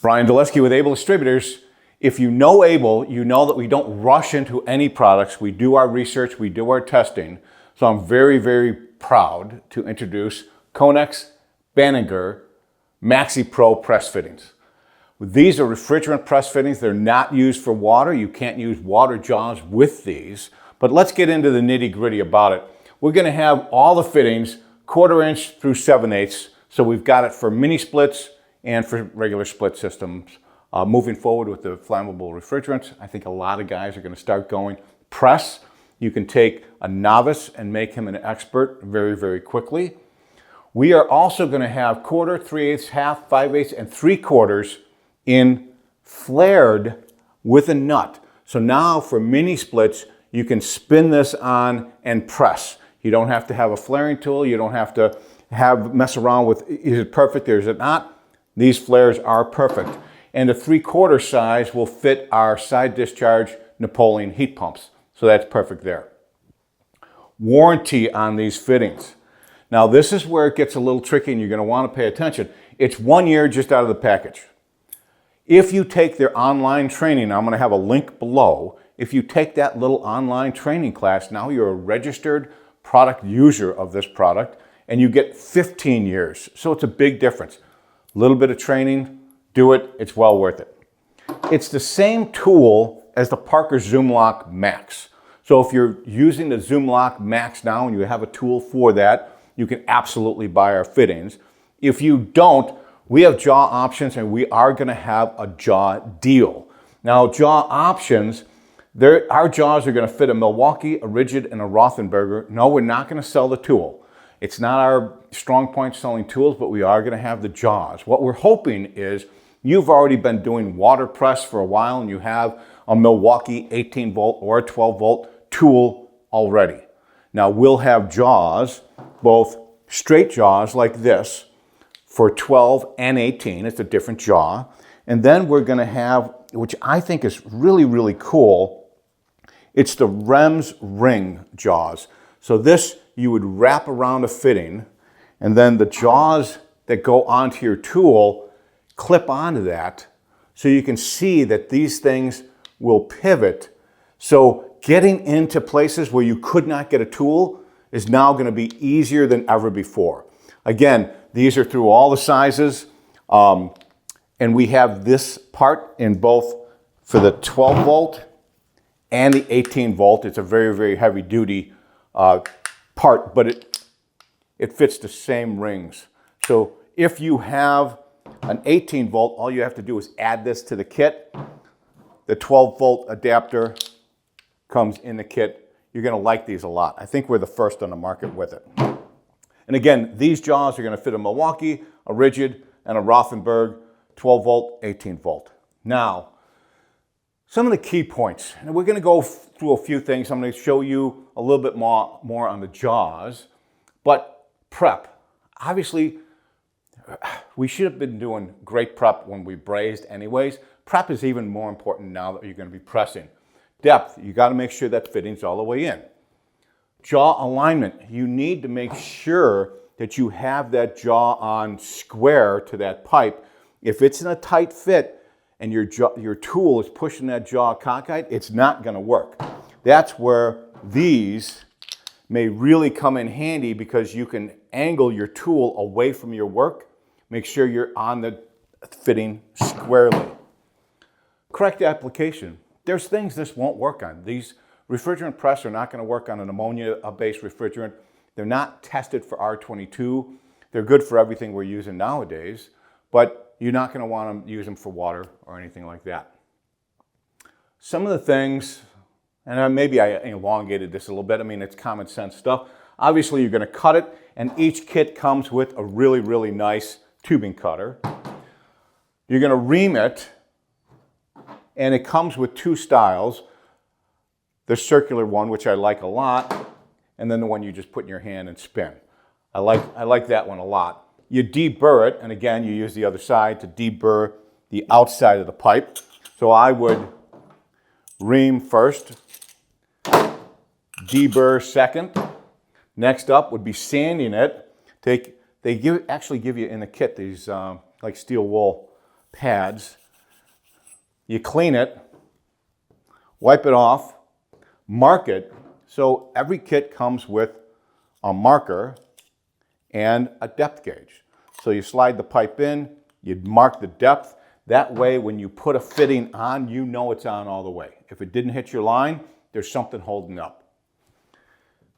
Brian Daleski with Able Distributors. If you know Able, you know that we don't rush into any products. We do our research, we do our testing. So I'm very, very proud to introduce Konex Banninger Maxi Pro press fittings. These are refrigerant press fittings. They're not used for water. You can't use water jaws with these. But let's get into the nitty-gritty about it. We're going to have all the fittings 1/4 inch through 7/8. So we've got it for mini splits and for regular split systems. Moving forward with the flammable refrigerants, I think a lot of guys are going to start going press. You can take a novice and make him an expert very, very quickly. We are also going to have 1/4, 3/8, half, 5/8, and 3/4 in flared with a nut. So now for mini splits, you can spin this on and press. You don't have to have a flaring tool. You don't have to mess around with, is it perfect or is it not? These flares are perfect. And the 3/4 size will fit our side discharge Napoleon heat pumps. So that's perfect there. Warranty on these fittings. Now this is where it gets a little tricky and you're going to want to pay attention. It's 1 year just out of the package. If you take their online training, I'm going to have a link below. If you take that little online training class, now you're a registered product user of this product and you get 15 years. So it's a big difference. A little bit of training, do it, it's well worth it. It's the same tool as the Parker Zoom Lock Max. So if you're using the Zoom Lock Max now and you have a tool for that, you can absolutely buy our fittings. If you don't, we have jaw options and we are going to have a jaw deal. Now jaw options, our jaws are going to fit a Milwaukee, a Rigid, and a Rothenberger. No, we're not going to sell the tool. It's not our strong point selling tools, but we are going to have the jaws. What we're hoping is you've already been doing water press for a while and you have a Milwaukee 18 volt or a 12 volt tool already. Now we'll have jaws, both straight jaws like this for 12 and 18. It's a different jaw. And then we're going to have, which I think is really, really cool, it's the REMS ring jaws. So this you would wrap around a fitting and then the jaws that go onto your tool clip onto that so you can see that these things will pivot. So getting into places where you could not get a tool is now going to be easier than ever before. Again, these are through all the sizes and we have this part in both for the 12 volt and the 18 volt. It's a very, very heavy duty part, but it fits the same rings. So if you have an 18 volt, all you have to do is add this to the kit. The 12 volt adapter comes in the kit. You're going to like these a lot. I think we're the first on the market with it. And again, these jaws are going to fit a Milwaukee, a Rigid, and a Rothenberg 12 volt, 18 volt. Now, some of the key points, and we're going to go through a few things. I'm going to show you a little bit more on the jaws, but prep. Obviously, we should have been doing great prep when we brazed anyways. Prep is even more important now that you're going to be pressing. Depth, you got to make sure that fitting's all the way in. Jaw alignment, you need to make sure that you have that jaw on square to that pipe. If it's in a tight fit, and your tool is pushing that jaw cockeyed, it's not going to work. That's where these may really come in handy because you can angle your tool away from your work. Make sure you're on the fitting squarely. Correct application. There's things this won't work on. These refrigerant press are not going to work on an ammonia-based refrigerant. They're not tested for R22. They're good for everything we're using nowadays, but you're not going to want to use them for water or anything like that. Some of the things, and maybe I elongated this a little bit, I mean, it's common sense stuff. Obviously, you're going to cut it, and each kit comes with a really, really nice tubing cutter. You're going to ream it, and it comes with two styles. The circular one, which I like a lot, and then the one you just put in your hand and spin. I like that one a lot. You deburr it, and again, you use the other side to deburr the outside of the pipe. So I would ream first, deburr second. Next up would be sanding it. They actually give you in the kit these like steel wool pads. You clean it, wipe it off, mark it. So every kit comes with a marker and a depth gauge. So you slide the pipe in, you mark the depth. That way, when you put a fitting on, you know it's on all the way. If it didn't hit your line, there's something holding up.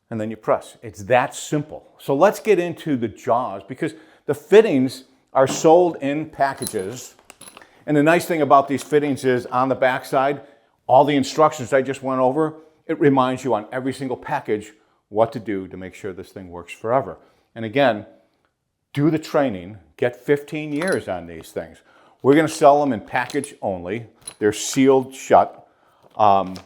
And then you press. It's that simple. So let's get into the jaws, because the fittings are sold in packages. And the nice thing about these fittings is on the back side, all the instructions I just went over, it reminds you on every single package what to do to make sure this thing works forever. And again, do the training, get 15 years on these things. We're going to sell them in package only. They're sealed shut. And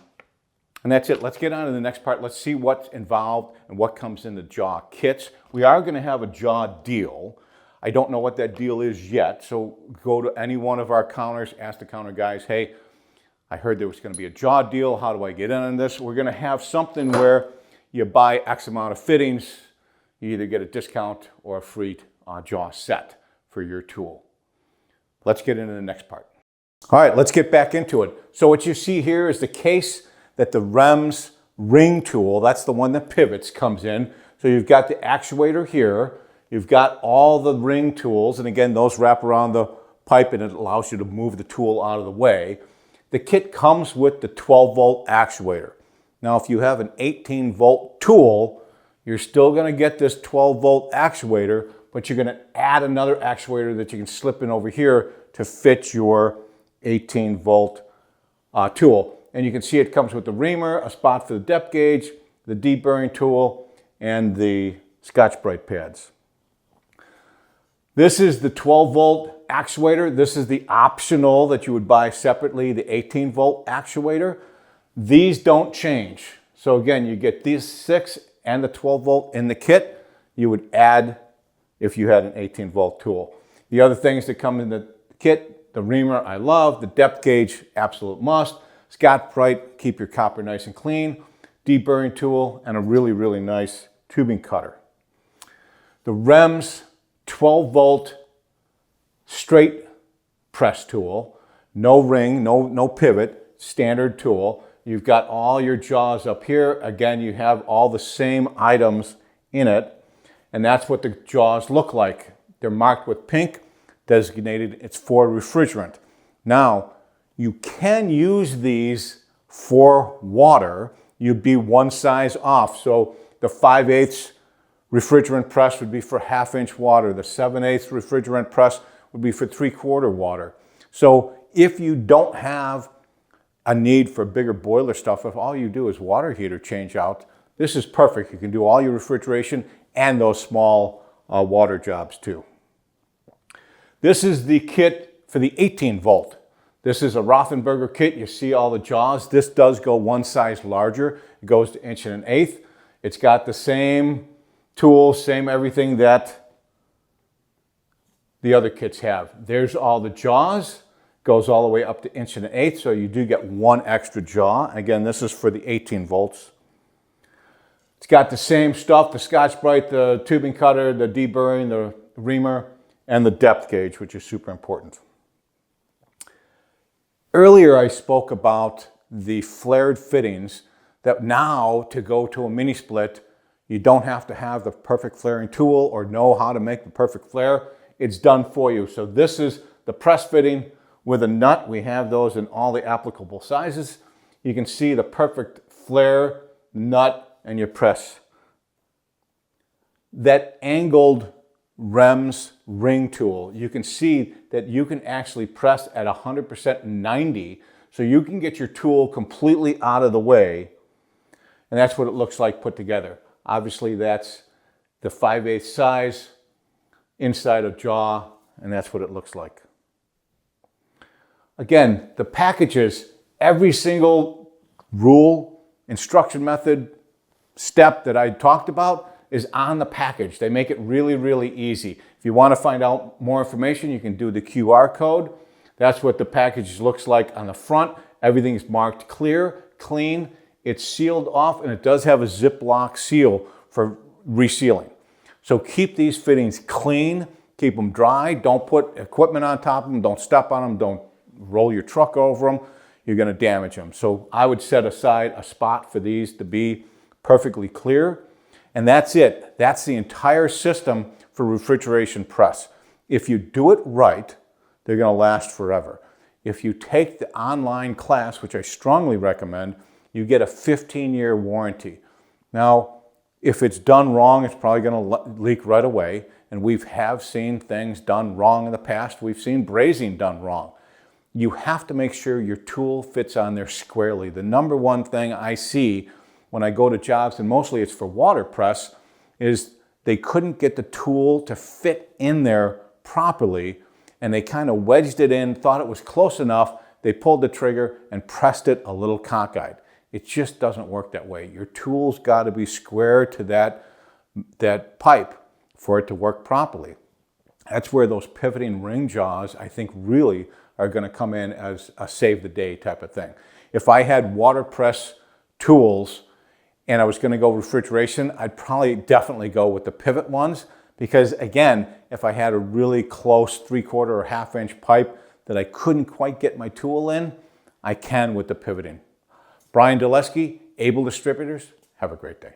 that's it. Let's get on to the next part. Let's see what's involved and what comes in the jaw kits. We are going to have a jaw deal. I don't know what that deal is yet. So go to any one of our counters, ask the counter guys, hey, I heard there was going to be a jaw deal. How do I get in on this? We're going to have something where you buy X amount of fittings. You either get a discount or a free jaw set for your tool. Let's get into the next part. All right, let's get back into it. So what you see here is the case that the REMS ring tool, that's the one that pivots, comes in. So you've got the actuator here. You've got all the ring tools. And again, those wrap around the pipe and it allows you to move the tool out of the way. The kit comes with the 12-volt actuator. Now, if you have an 18-volt tool, you're still going to get this 12-volt actuator, but you're going to add another actuator that you can slip in over here to fit your 18-volt tool. And you can see it comes with the reamer, a spot for the depth gauge, the deburring tool, and the Scotch-Brite pads. This is the 12-volt actuator. This is the optional that you would buy separately, the 18-volt actuator. These don't change. So again, you get these 6 and the 12-volt in the kit. You would add if you had an 18-volt tool. The other things that come in the kit, the reamer I love, the depth gauge, absolute must, Scotch-Brite, keep your copper nice and clean, deburring tool, and a really, really nice tubing cutter. The REMS 12-volt straight press tool, no ring, no pivot, standard tool. You've got all your jaws up here. Again, you have all the same items in it, and that's what the jaws look like. They're marked with pink, designated it's for refrigerant. Now, you can use these for water. You'd be one size off. So the 5/8 refrigerant press would be for 1/2-inch water. The 7/8 refrigerant press would be for 3/4 water. So if you don't have a need for bigger boiler stuff, if all you do is water heater change out, this is perfect. You can do all your refrigeration and those small water jobs too. This is the kit for the 18-volt. This is a Rothenberger kit. You see all the jaws. This does go one size larger. It goes to 1 1/8. It's got the same tools, same everything that the other kits have. There's all the jaws. Goes all the way up to 1 1/8, so you do get one extra jaw. Again, this is for the 18 volts. It's got the same stuff, the Scotch-Brite, the tubing cutter, the deburring, the reamer, and the depth gauge, which is super important. Earlier, I spoke about the flared fittings that now, to go to a mini split, you don't have to have the perfect flaring tool or know how to make the perfect flare. It's done for you. So this is the press fitting with a nut. We have those in all the applicable sizes. You can see the perfect flare, nut, and your press. That angled REMS ring tool, you can see that you can actually press at 100% 90, so you can get your tool completely out of the way, and that's what it looks like put together. Obviously, that's the 5/8 size inside of jaw, and that's what it looks like. Again, the packages, every single rule, instruction method, step that I talked about is on the package. They make it really, really easy. If you want to find out more information, you can do the QR code. That's what the package looks like on the front. Everything's marked clear, clean. It's sealed off, and it does have a Ziploc seal for resealing. So keep these fittings clean. Keep them dry. Don't put equipment on top of them. Don't step on them. Don't roll your truck over them. You're going to damage them. So I would set aside a spot for these to be perfectly clear. And that's it. That's the entire system for refrigeration press. If you do it right, they're going to last forever. If you take the online class, which I strongly recommend, you get a 15-year warranty. Now, if it's done wrong, it's probably going to leak right away. And we have seen things done wrong in the past. We've seen brazing done wrong. You have to make sure your tool fits on there squarely. The number one thing I see when I go to jobs, and mostly it's for water press, is they couldn't get the tool to fit in there properly, and they kind of wedged it in, thought it was close enough, they pulled the trigger and pressed it a little cockeyed. It just doesn't work that way. Your tool's got to be square to that pipe for it to work properly. That's where those pivoting ring jaws, I think, really are going to come in as a save the day type of thing. If I had water press tools and I was going to go refrigeration, I'd probably definitely go with the pivot ones, because again, if I had a really close 3/4 or 1/2 inch pipe that I couldn't quite get my tool in, I can with the pivoting. Brian Dulesky, Able Distributors. Have a great day.